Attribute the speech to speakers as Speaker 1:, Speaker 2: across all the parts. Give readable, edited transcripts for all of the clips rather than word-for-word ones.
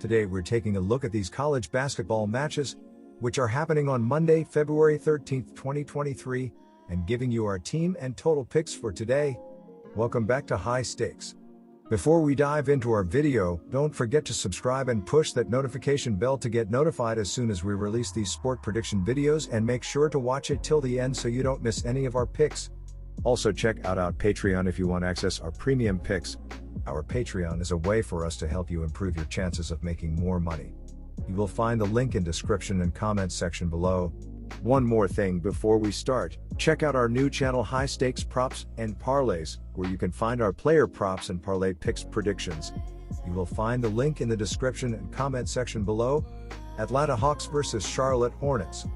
Speaker 1: Today we're taking a look at these college basketball matches, which are happening on Monday, February 13th, 2023, and giving you our team and total picks for today. Welcome back to High Stakes. Before we dive into our video, don't forget to subscribe and push that notification bell to get notified as soon as we release these sport prediction videos, and make sure to watch it till the end so you don't miss any of our picks. Also check out our Patreon if you want to access our premium picks. Our Patreon is a way for us to help you improve your chances of making more money. You will find the link in description and comments section below. One more thing before we start, check out our new channel High Stakes Props and Parlays, where you can find our player props and parlay picks predictions. You will find the link in the description and comment section below. Atlanta Hawks versus Charlotte Hornets.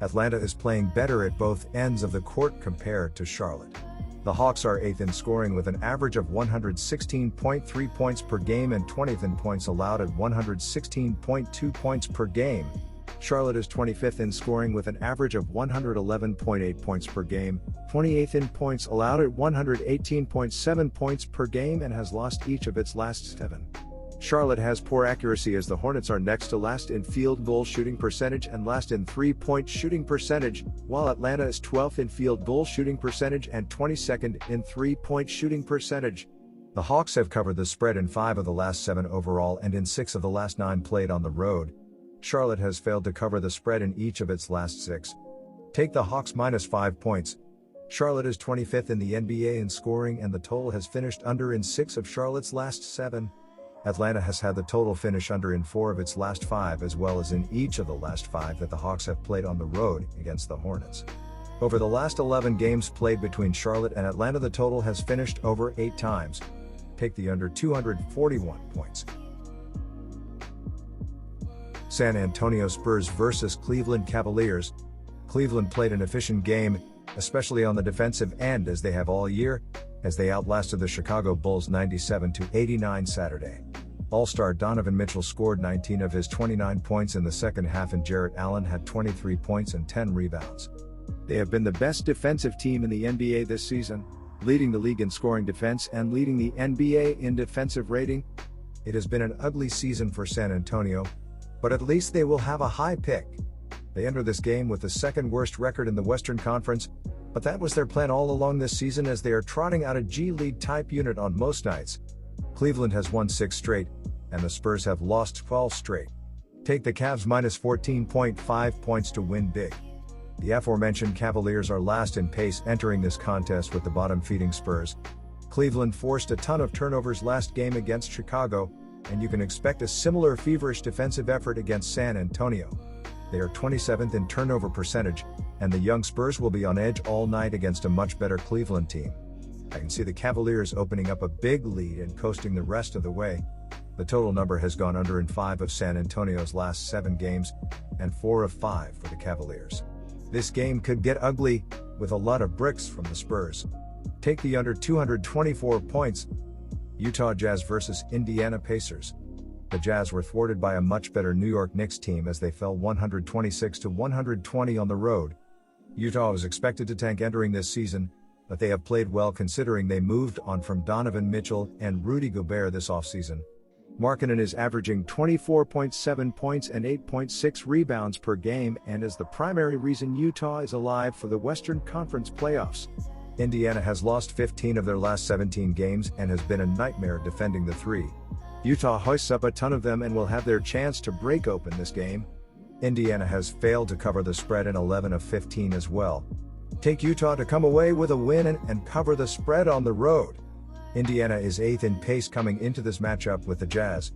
Speaker 1: Atlanta is playing better at both ends of the court compared to Charlotte. The Hawks are 8th in scoring with an average of 116.3 points per game and 20th in points allowed at 116.2 points per game. Charlotte is 25th in scoring with an average of 111.8 points per game, 28th in points allowed at 118.7 points per game, and has lost each of its last 7. Charlotte has poor accuracy as the Hornets are next to last in field goal shooting percentage and last in three-point shooting percentage, while Atlanta is 12th in field goal shooting percentage and 22nd in three-point shooting percentage. The Hawks have covered the spread in 5 of the last 7 overall and in 6 of the last 9 played on the road. Charlotte has failed to cover the spread in each of its last 6. Take the Hawks -5 points. Charlotte is 25th in the NBA in scoring, and the total has finished under in 6 of Charlotte's last 7. Atlanta has had the total finish under in 4 of its last 5, as well as in each of the last 5 that the Hawks have played on the road against the Hornets. Over the last 11 games played between Charlotte and Atlanta, the total has finished over 8 times. Take the under 241 points. San Antonio Spurs versus Cleveland Cavaliers. Cleveland played an efficient game, especially on the defensive end, as they have all year, as they outlasted the Chicago Bulls 97-89 Saturday. All-star Donovan Mitchell scored 19 of his 29 points in the second half, and Jarrett Allen had 23 points and 10 rebounds. They have been the best defensive team in the NBA this season, leading the league in scoring defense and leading the NBA in defensive rating. It has been an ugly season for San Antonio, but at least they will have a high pick. They enter this game with the second worst record in the Western Conference, but that was their plan all along this season, as they are trotting out a G League type unit on most nights. Cleveland has won 6 straight, and the Spurs have lost 12 straight. Take the Cavs -14.5 points to win big. The aforementioned Cavaliers are last in pace entering this contest with the bottom-feeding Spurs. Cleveland forced a ton of turnovers last game against Chicago, and you can expect a similar feverish defensive effort against San Antonio. They are 27th in turnover percentage, and the young Spurs will be on edge all night against a much better Cleveland team. I can see the Cavaliers opening up a big lead and coasting the rest of the way. The total number has gone under in 5 of San Antonio's last 7 games, and 4 of 5 for the Cavaliers. This game could get ugly, with a lot of bricks from the Spurs. Take the under 224 points. Utah Jazz versus Indiana Pacers. The Jazz were thwarted by a much better New York Knicks team as they fell 126-120 on the road. Utah was expected to tank entering this season, but they have played well considering they moved on from Donovan Mitchell and Rudy Gobert this offseason. Markkanen is averaging 24.7 points and 8.6 rebounds per game, and is the primary reason Utah is alive for the Western Conference playoffs. Indiana has lost 15 of their last 17 games and has been a nightmare defending the 3. Utah hoists up a ton of them and will have their chance to break open this game. Indiana has failed to cover the spread in 11 of 15 as well. Take Utah to come away with a win and cover the spread on the road. Indiana is 8th in pace coming into this matchup with the Jazz.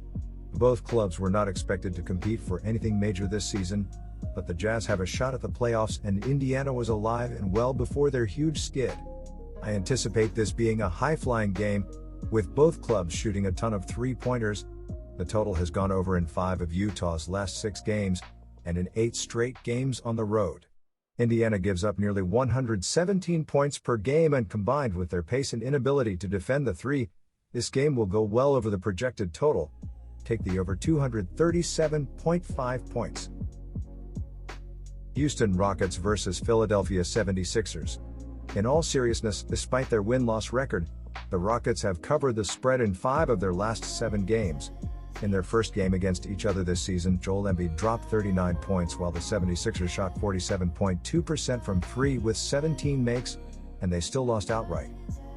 Speaker 1: Both clubs were not expected to compete for anything major this season, but the Jazz have a shot at the playoffs, and Indiana was alive and well before their huge skid. I anticipate this being a high-flying game, with both clubs shooting a ton of three-pointers. The total has gone over in 5 of Utah's last 6 games, and in 8 straight games on the road. Indiana gives up nearly 117 points per game, and combined with their pace and inability to defend the 3, this game will go well over the projected total. Take the over 237.5 points. Houston Rockets versus Philadelphia 76ers. In all seriousness, despite their win-loss record, the Rockets have covered the spread in 5 of their last 7 games. In their first game against each other this season, Joel Embiid dropped 39 points while the 76ers shot 47.2% from 3 with 17 makes, and they still lost outright.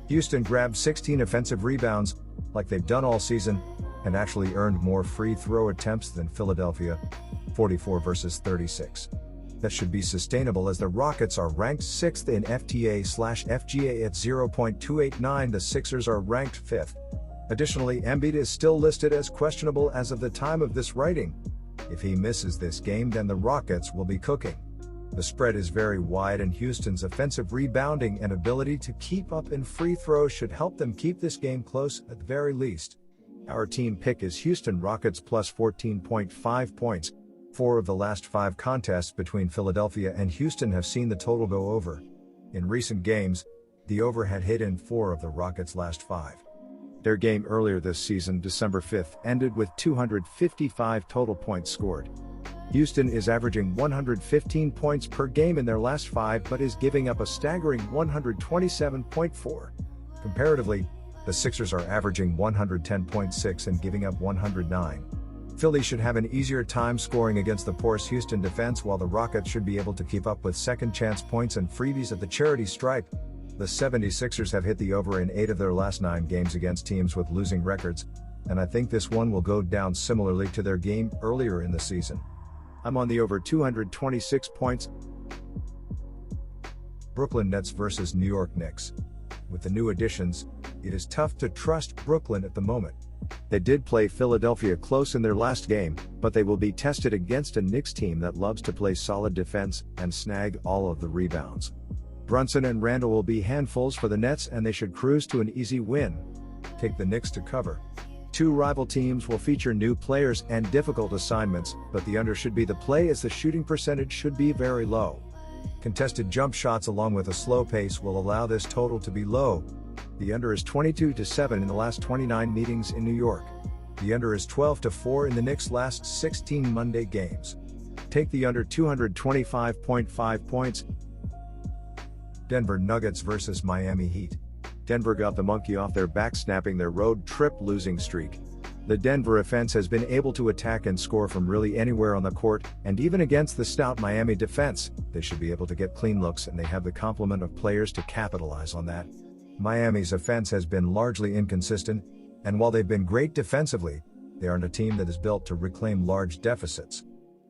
Speaker 1: Houston grabbed 16 offensive rebounds, like they've done all season, and actually earned more free throw attempts than Philadelphia, 44 versus 36. That should be sustainable as the Rockets are ranked 6th in FTA/FGA at 0.289. The Sixers are ranked 5th. Additionally, Embiid is still listed as questionable as of the time of this writing. If he misses this game, then the Rockets will be cooking. The spread is very wide, and Houston's offensive rebounding and ability to keep up in free throws should help them keep this game close at the very least. Our team pick is Houston Rockets plus 14.5 points. 4 of the last 5 contests between Philadelphia and Houston have seen the total go over. In recent games, the over had hit in 4 of the Rockets' last 5. Their game earlier this season, December 5th, ended with 255 total points scored. Houston is averaging 115 points per game in their last 5 but is giving up a staggering 127.4. Comparatively, the Sixers are averaging 110.6 and giving up 109. Philly should have an easier time scoring against the porous Houston defense, while the Rockets should be able to keep up with second-chance points and freebies at the charity stripe. The 76ers have hit the over in 8 of their last 9 games against teams with losing records, and I think this one will go down similarly to their game earlier in the season. I'm on the over 226 points. Brooklyn Nets versus New York Knicks. With the new additions, it is tough to trust Brooklyn at the moment. They did play Philadelphia close in their last game, but they will be tested against a Knicks team that loves to play solid defense and snag all of the rebounds. Brunson and Randle will be handfuls for the Nets, and they should cruise to an easy win. Take the Knicks to cover. 2 rival teams will feature new players and difficult assignments, but the under should be the play as the shooting percentage should be very low. Contested jump shots along with a slow pace will allow this total to be low. The under is 22-7 in the last 29 meetings in New York. The under is 12-4 in the Knicks' last 16 Monday games. Take the under 225.5 points. Denver Nuggets versus Miami Heat. Denver got the monkey off their back, snapping their road trip losing streak. The Denver offense has been able to attack and score from really anywhere on the court, and even against the stout Miami defense, they should be able to get clean looks, and they have the complement of players to capitalize on that. Miami's offense has been largely inconsistent, and while they've been great defensively, they aren't a team that is built to reclaim large deficits.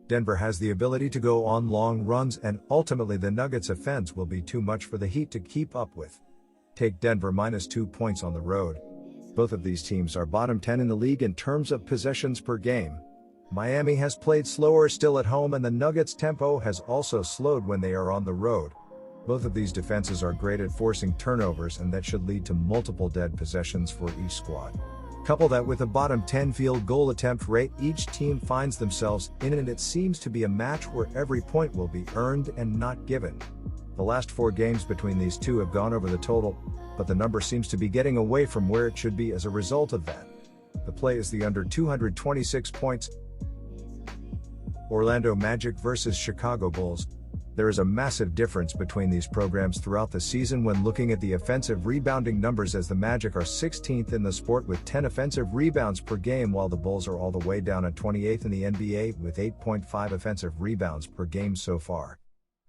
Speaker 1: Denver has the ability to go on long runs, and ultimately the Nuggets' offense will be too much for the Heat to keep up with. Take Denver minus 2 points on the road. Both of these teams are bottom 10 in the league in terms of possessions per game. Miami has played slower still at home, and the Nuggets' tempo has also slowed when they are on the road. Both of these defenses are great at forcing turnovers, and that should lead to multiple dead possessions for each squad. Couple that with a bottom 10 field goal attempt rate each team finds themselves in, and it seems to be a match where every point will be earned and not given. The last 4 games between these two have gone over the total, but the number seems to be getting away from where it should be as a result of that. The play is the under 226 points. Orlando Magic versus Chicago Bulls. There is a massive difference between these programs throughout the season when looking at the offensive rebounding numbers, as the Magic are 16th in the sport with 10 offensive rebounds per game, while the Bulls are all the way down at 28th in the NBA with 8.5 offensive rebounds per game so far.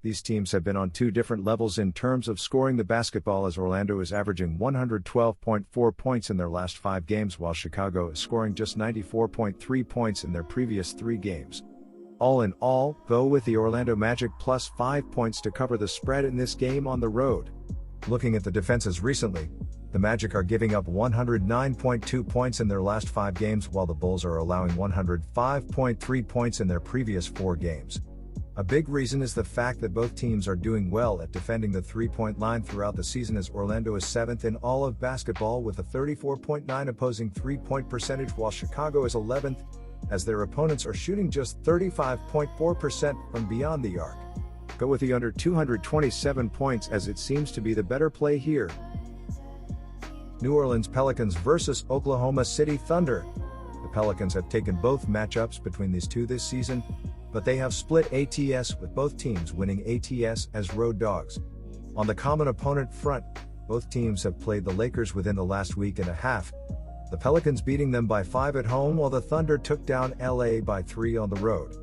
Speaker 1: These teams have been on 2 different levels in terms of scoring the basketball, as Orlando is averaging 112.4 points in their last 5 games, while Chicago is scoring just 94.3 points in their previous 3 games. All in all, go with the Orlando Magic plus 5 points to cover the spread in this game on the road. Looking at the defenses recently, the Magic are giving up 109.2 points in their last 5 games, while the Bulls are allowing 105.3 points in their previous 4 games. A big reason is the fact that both teams are doing well at defending the 3-point line throughout the season, as Orlando is 7th in all of basketball with a 34.9 opposing 3-point percentage, while Chicago is 11th, as their opponents are shooting just 35.4% from beyond the arc. Go with the under 227 points, as it seems to be the better play here. New Orleans Pelicans versus Oklahoma City Thunder. The Pelicans have taken both matchups between these two this season, but they have split ATS, with both teams winning ATS as road dogs. On the common opponent front, both teams have played the Lakers within the last week and a half. the Pelicans beating them by 5 at home while the Thunder took down LA by 3 on the road.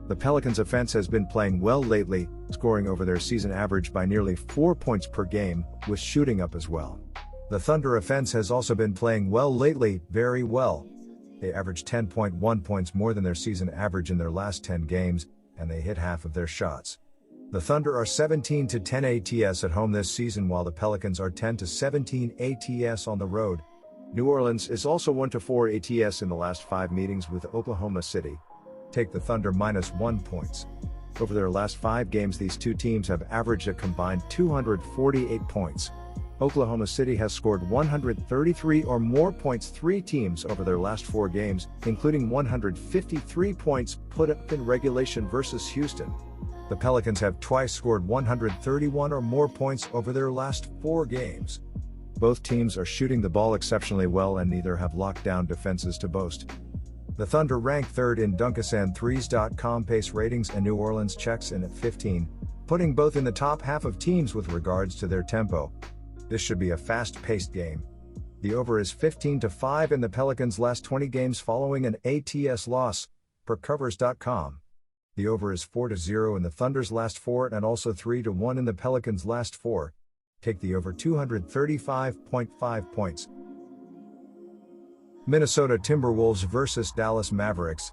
Speaker 1: The Pelicans' offense has been playing well lately, scoring over their season average by nearly 4 points per game, with shooting up as well. The Thunder offense has also been playing well lately, very well. They averaged 10.1 points more than their season average in their last 10 games, and they hit half of their shots. The Thunder are 17-10 ATS at home this season while the Pelicans are 10-17 ATS on the road. New Orleans is also 1-4 ATS in the last 5 meetings with Oklahoma City. Take the Thunder -1 points. Over their last 5 games, these two teams have averaged a combined 248 points. Oklahoma City has scored 133 or more points 3 teams over their last 4 games, including 153 points put up in regulation versus Houston. The Pelicans have twice scored 131 or more points over their last 4 games. Both teams are shooting the ball exceptionally well and neither have locked down defenses to boast. The Thunder rank 3rd in Dunkasan3s.com pace ratings and New Orleans checks in at 15, putting both in the top half of teams with regards to their tempo. This should be a fast-paced game. The over is 15-5 in the Pelicans' last 20 games following an ATS loss, per covers.com. The over is 4-0 in the Thunder's last 4 and also 3-1 in the Pelicans' last 4. Take the over 235.5 points. Minnesota Timberwolves vs. Dallas Mavericks.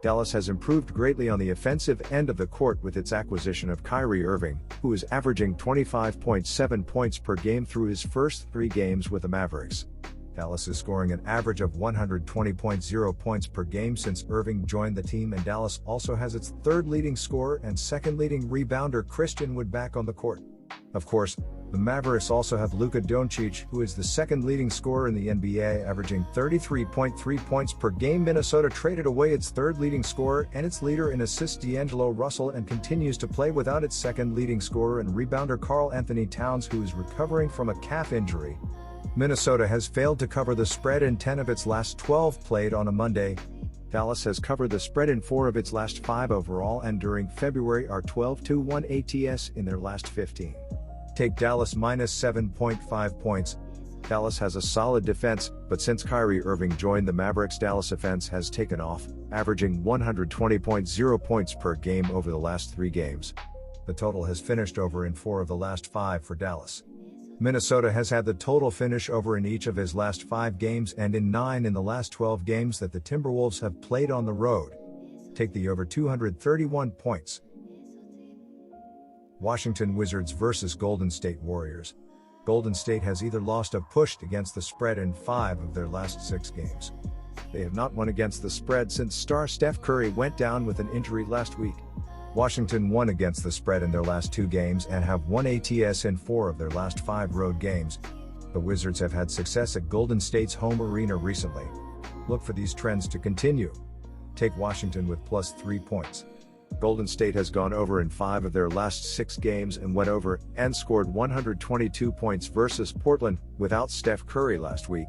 Speaker 1: Dallas has improved greatly on the offensive end of the court with its acquisition of Kyrie Irving, who is averaging 25.7 points per game through his first 3 games with the Mavericks. Dallas is scoring an average of 120.0 points per game since Irving joined the team, and Dallas also has its 3rd leading scorer and 2nd leading rebounder Christian Wood back on the court. Of course, the Mavericks also have Luka Doncic, who is the 2nd leading scorer in the NBA, averaging 33.3 points per game. Minnesota traded away its 3rd leading scorer and its leader in assists D'Angelo Russell and continues to play without its 2nd leading scorer and rebounder Karl Anthony Towns, who is recovering from a calf injury. Minnesota has failed to cover the spread in 10 of its last 12 played on a Monday. Dallas has covered the spread in 4 of its last 5 overall and during February are 12-1 ATS in their last 15. Take Dallas -7.5 points. Dallas has a solid defense, but since Kyrie Irving joined the Mavericks, Dallas offense has taken off, averaging 120.0 points per game over the last 3 games. The total has finished over in 4 of the last 5 for Dallas. Minnesota has had the total finish over in each of his last 5 games and in 9 in the last 12 games that the Timberwolves have played on the road. Take the over 231 points. Washington Wizards vs. Golden State Warriors. Golden State has either lost or pushed against the spread in 5 of their last 6 games. They have not won against the spread since star Steph Curry went down with an injury last week. Washington won against the spread in their last 2 games and have won ATS in 4 of their last 5 road games. The Wizards have had success at Golden State's home arena recently. Look for these trends to continue. Take Washington with +3 points. Golden State has gone over in 5 of their last 6 games and went over and scored 122 points versus Portland without Steph Curry last week.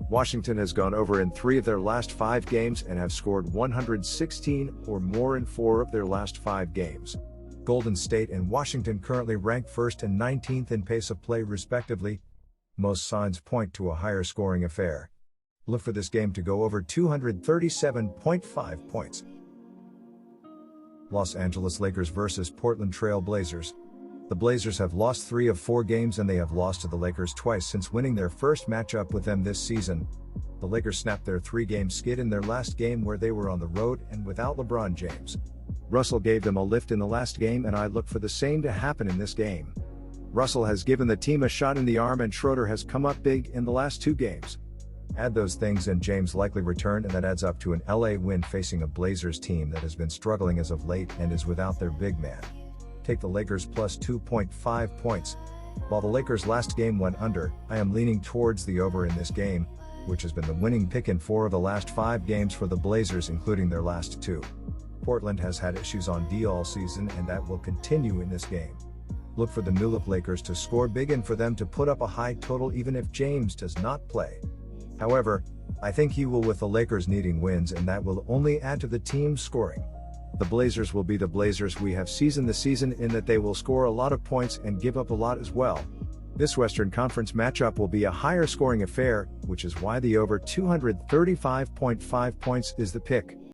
Speaker 1: Washington has gone over in 3 of their last 5 games and have scored 116 or more in 4 of their last 5 games. Golden State and Washington currently rank 1st and 19th in pace of play respectively. Most signs point to a higher scoring affair. Look for this game to go over 237.5 points. Los Angeles Lakers vs. Portland Trail Blazers. The Blazers have lost 3 of 4 games and they have lost to the Lakers twice since winning their first matchup with them this season. The Lakers snapped their 3-game skid in their last game where they were on the road and without LeBron James. Russell gave them a lift in the last game and I look for the same to happen in this game. Russell has given the team a shot in the arm and Schroeder has come up big in the last 2 games. Add those things and James likely returned and that adds up to an LA win facing a Blazers team that has been struggling as of late and is without their big man. Take the Lakers +2.5 points. While the Lakers' last game went under, I am leaning towards the over in this game, which has been the winning pick in 4 of the last 5 games for the Blazers including their last 2. Portland has had issues on D all season and that will continue in this game. Look for the New Look Lakers to score big and for them to put up a high total even if James does not play. However, I think he will with the Lakers needing wins and that will only add to the team's scoring. The Blazers will be the Blazers we have seen this season in that they will score a lot of points and give up a lot as well. This Western Conference matchup will be a higher scoring affair, which is why the over 235.5 points is the pick.